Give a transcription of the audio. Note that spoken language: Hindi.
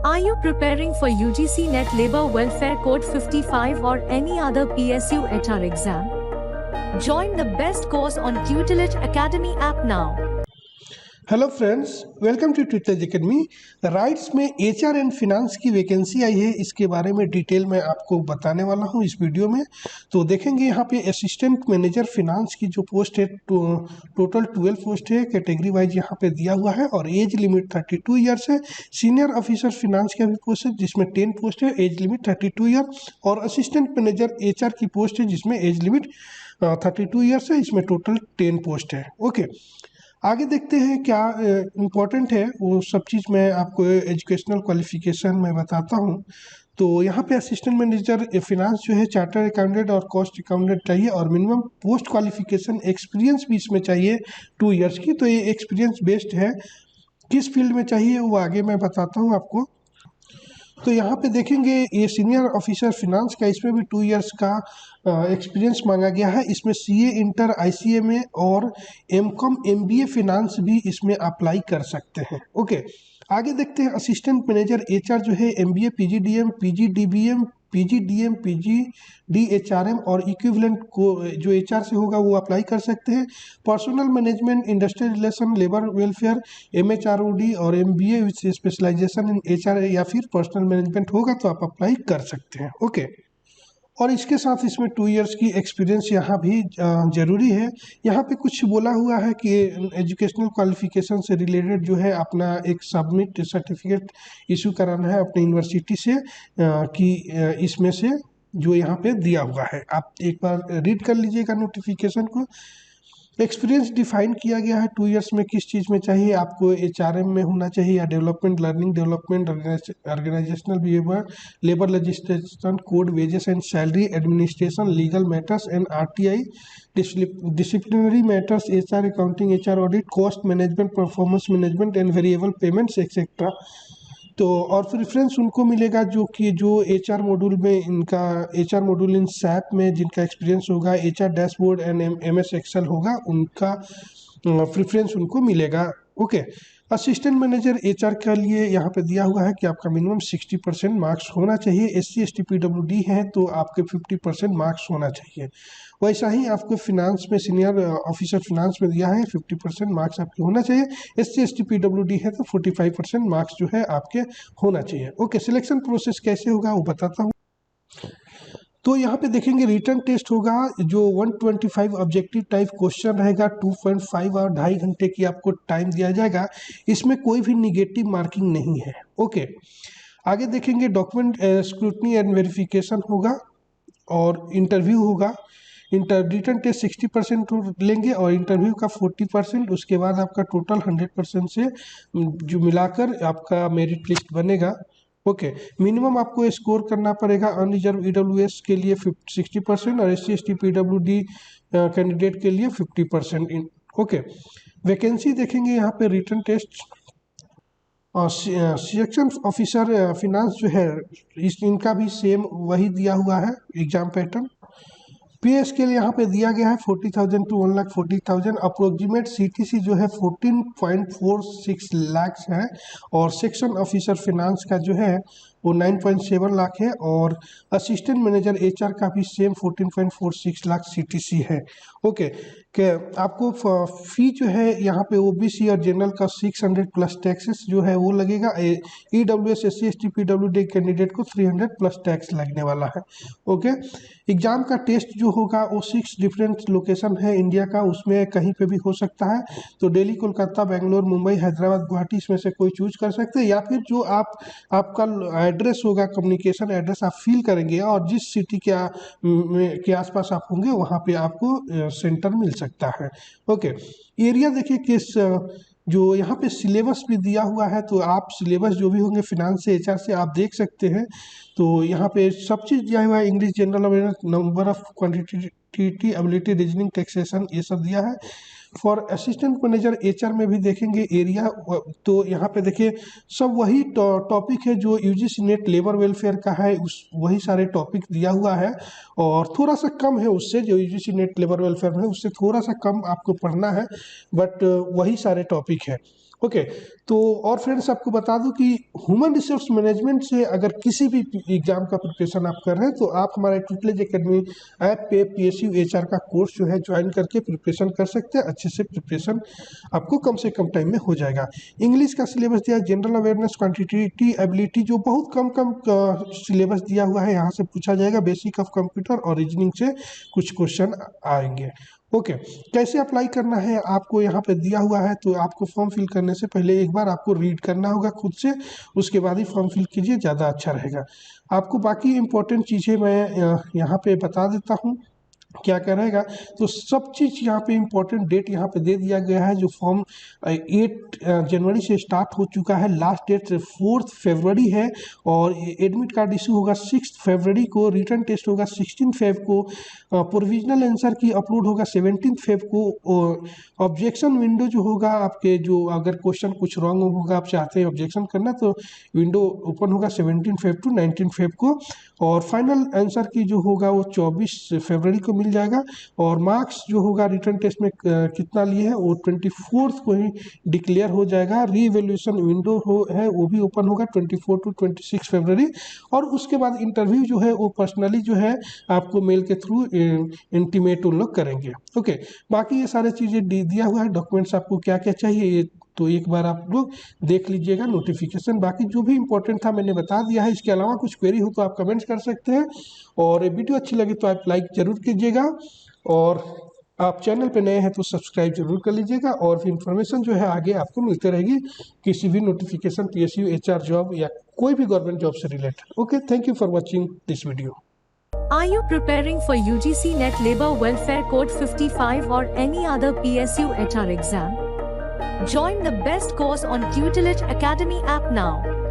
Are you preparing for UGC Net Labor Welfare Code 55 or any other PSU HR exam? Join the best course on Tutelage Academy app now. Hello friends, welcome to Tutelage academy. RITES में एचआर एंड फिनांस की वैकेंसी आई है, इसके बारे में डिटेल में आपको बताने वाला हूं इस वीडियो में। तो देखेंगे यहाँ पे असिस्टेंट मैनेजर फिनांस की जो पोस्ट है टोटल 12 पोस्ट है, कैटेगरी वाइज यहाँ पे दिया हुआ है और एज लिमिट 32 ईयर्स है। सीनियर ऑफिसर फिनांस का भी पोस्ट है जिसमें 10 पोस्ट है, एज लिमिट 32 ईयर। और असिस्टेंट मैनेजर एचआर की पोस्ट है जिसमें एज लिमिट 32 ईयर्स है, इसमें टोटल 10 पोस्ट है। ओके, आगे देखते हैं क्या इम्पोर्टेंट है, वो सब चीज़ मैं आपको एजुकेशनल क्वालिफिकेशन में बताता हूँ। तो यहाँ पे असिस्टेंट मैनेजर फिनांस जो है चार्टर्ड अकाउंटेंट और कॉस्ट अकाउंटेंट चाहिए और मिनिमम पोस्ट क्वालिफिकेशन एक्सपीरियंस भी इसमें चाहिए 2 इयर्स की। तो ये एक्सपीरियंस बेस्ड है, किस फील्ड में चाहिए वो आगे मैं बताता हूँ आपको। तो यहाँ पे देखेंगे ये सीनियर ऑफिसर फिनांस का, इसमें भी 2 इयर्स का एक्सपीरियंस मांगा गया है। इसमें सीए इंटर आईसीएमए और एमकॉम एमबीए फिनांस भी इसमें अप्लाई कर सकते हैं। ओके, आगे देखते हैं असिस्टेंट मैनेजर एचआर जो है एमबीए पीजीडीएम पीजीडीबीएम पीजीडीएम पीजीडीएचआरएम और इक्विवेलेंट को जो एचआर से होगा वो अप्लाई कर सकते हैं। Personal management, industrial relation, labour welfare, MHROD और MBA with specialization in HR या फिर पर्सनल मैनेजमेंट होगा तो आप अप्लाई कर सकते हैं। ओके, और इसके साथ इसमें 2 इयर्स की एक्सपीरियंस यहाँ भी ज़रूरी है। यहाँ पे कुछ बोला हुआ है कि एजुकेशनल क्वालिफिकेशन से रिलेटेड जो है अपना एक सबमिट सर्टिफिकेट इशू कराना है अपने यूनिवर्सिटी से कि इसमें से जो यहाँ पे दिया हुआ है, आप एक बार रीड कर लीजिएगा नोटिफिकेशन को। एक्सपीरियंस डिफाइन किया गया है 2 इयर्स में किस चीज़ में चाहिए, आपको एचआरएम में होना चाहिए या development, learning development, organisational behaviour, labour legislation, code, wages and salary, administration, legal matters and RTI, disciplinary matters, HR accounting, HR audit, cost management, performance management and variable payments etcetera. तो और प्रेफरेंस उनको मिलेगा जो एचआर मॉड्यूल में, इनका एचआर मॉड्यूल इन सैप में जिनका एक्सपीरियंस होगा, HR dashboard and MS Excel होगा, उनका प्रेफरेंस उनको मिलेगा। ओके, असिस्टेंट मैनेजर एचआर के लिए यहाँ पे दिया हुआ है कि आपका मिनिमम 60% मार्क्स होना चाहिए। एससी एसटी पीडब्ल्यूडी है तो आपके 50% मार्क्स होना चाहिए। वैसा ही आपको फिनांस में सीनियर ऑफिसर फिनांस में दिया है 50% मार्क्स आपके होना चाहिए। एससी एसटी पीडब्ल्यूडी है तो 45% मार्क्स जो है आपके होना चाहिए। ओके, सिलेक्शन प्रोसेस कैसे होगा वो बताता हूँ। तो यहाँ पे देखेंगे रिटर्न टेस्ट होगा जो 125 ऑब्जेक्टिव टाइप क्वेश्चन रहेगा, 2.5 और 2.5 घंटे की आपको टाइम दिया जाएगा। इसमें कोई भी निगेटिव मार्किंग नहीं है। ओके, आगे देखेंगे डॉक्यूमेंट स्क्रूटनी एंड वेरिफिकेशन होगा और इंटरव्यू होगा। रिटर्न टेस्ट 60% लेंगे और इंटरव्यू का 40%। उसके बाद आपका टोटल 100% से जो मिलाकर आपका मेरिट लिस्ट बनेगा। ओके, मिनिमम आपको स्कोर करना पड़ेगा अनरिजर्व ईडब्ल्यूएस के लिए 60% और एससी एसटी पीडब्ल्यूडी कैंडिडेट के लिए 50%। ओके, वैकेंसी देखेंगे यहाँ पे रिटर्न टेस्ट और सिलेक्शन ऑफिसर फिनांस जो है इनका भी सेम वही दिया हुआ है एग्जाम पैटर्न। पीएस के लिए यहाँ पे दिया गया है 40,000 टू 1,40,000। अप्रोक्सीमेट सीटीसी जो है 14.46 लाख है और सेक्शन ऑफिसर फिनांस का जो है वो 9.7 लाख है और असिस्टेंट मैनेजर एचआर का भी सेम 14.46 लाख सीटीसी है। ओके, कि आपको फी जो है यहाँ पे ओबीसी और जनरल का 600 प्लस टैक्सेस जो है वो लगेगा। EWS SC ST PWD candidate को 300 प्लस टैक्स लगने वाला है। ओके, एग्जाम का टेस्ट जो होगा वो 6 डिफरेंट लोकेशन है इंडिया का, उसमें कहीं पे भी हो सकता है। तो दिल्ली, कोलकाता, बेंगलोर, मुंबई, हैदराबाद, गुवाहाटी, इसमें से कोई चूज कर सकते हैं या फिर जो आपका एड्रेस होगा, कम्युनिकेशन एड्रेस आप फिल करेंगे और जिस सिटी के आसपास आप होंगे वहाँ पे आपको सेंटर मिल सकता है। ओके, एरिया देखिए किस जो यहाँ पे सिलेबस भी दिया हुआ है, तो आप सिलेबस जो भी होंगे फिनांस से एचआर से आप देख सकते हैं। तो यहाँ पे सब चीज़ दिया हुआ है, English, general awareness, number of quantity, ability, reasoning, taxation, ये सब दिया है। फॉर असिस्टेंट मैनेजर एचआर में भी देखेंगे एरिया, तो यहाँ पे देखिए सब वही टॉपिक है जो यूजीसी नेट लेबर वेलफेयर का है, वही सारे टॉपिक दिया हुआ है और थोड़ा सा कम है उससे, जो यूजीसी नेट लेबर वेलफेयर में है उससे थोड़ा सा कम आपको पढ़ना है, बट वही सारे टॉपिक है। ओके तो और फ्रेंड्स आपको बता दूं कि ह्यूमन रिसोर्स मैनेजमेंट से अगर किसी भी एग्जाम का प्रिपरेशन आप कर रहे हैं तो आप हमारे ट्यूटलेज एकेडमी ऐप पे PSU HR का कोर्स जो है ज्वाइन करके प्रिपरेशन कर सकते हैं। अच्छे से प्रिपरेशन आपको कम से कम टाइम में हो जाएगा। इंग्लिश का सिलेबस दिया, जनरल अवेयरनेस, क्वांटिटेटिव एबिलिटी जो बहुत कम सिलेबस दिया हुआ है, यहाँ से पूछा जाएगा। बेसिक ऑफ कंप्यूटर और रीजनिंग से कुछ क्वेश्चन आएंगे। ओके कैसे अप्लाई करना है आपको यहाँ पे दिया हुआ है। तो आपको फॉर्म फिल करने से पहले एक बार आपको रीड करना होगा खुद से, उसके बाद ही फॉर्म फिल कीजिए, ज़्यादा अच्छा रहेगा। आपको बाकी इम्पोर्टेंट चीज़ें मैं यहाँ पे बता देता हूँ क्या क्या रहेगा। तो सब चीज़ यहाँ पे इम्पोर्टेंट डेट यहाँ पे दे दिया गया है। जो फॉर्म 8 जनवरी से स्टार्ट हो चुका है, लास्ट डेट 4 फरवरी है, और एडमिट कार्ड इशू होगा 6 फरवरी को, रिटर्न टेस्ट होगा 16 फेब को, प्रोविजनल आंसर की अपलोड होगा 17 फेब को, और ऑब्जेक्शन विंडो जो होगा आपके, जो अगर क्वेश्चन कुछ रॉन्ग होगा, आप चाहते हैं ऑब्जेक्शन करना, तो विंडो ओपन होगा 17 फेब टू 19 फेब को, और फाइनल आंसर की जो होगा वो 24 फरवरी को मिल जाएगा। और मार्क्स जो होगा रिटर्न टेस्ट में कितना लिए हैं वो 24 को ही डिक्लेयर हो जाएगा। रीवैल्यूएशन विंडो है वो भी ओपन होगा 24 टू 26 फरवरी, और उसके बाद इंटरव्यू जो है वो पर्सनली जो है आपको मेल के थ्रू इंटीमेट उन लोग करेंगे। ओके बाकी ये सारे चीज़ें दिया हुआ है, डॉक्यूमेंट्स आपको क्या क्या चाहिए ये तो एक बार आप लोग देख लीजिएगा नोटिफिकेशन। बाकी जो भी इंपॉर्टेंट था मैंने बता दिया है। इसके अलावा कुछ क्वेरी हो तो आप कमेंट्स कर सकते हैं, और वीडियो अच्छी लगी तो आप लाइक जरूर कीजिएगा, और आप चैनल पे नए हैं तो सब्सक्राइब जरूर कर लीजिएगा। और भी इंफॉर्मेशन जो है आगे आपको मिलते रहेगी, किसी भी नोटिफिकेशन, PSU HR जॉब या कोई भी गवर्नमेंट जॉब से related. Okay thank you for watching this video. Are you preparing for UGC Net Labor Welfare Code 55 or any other PSU HR exam? Join the best course on Tutelage Academy app now.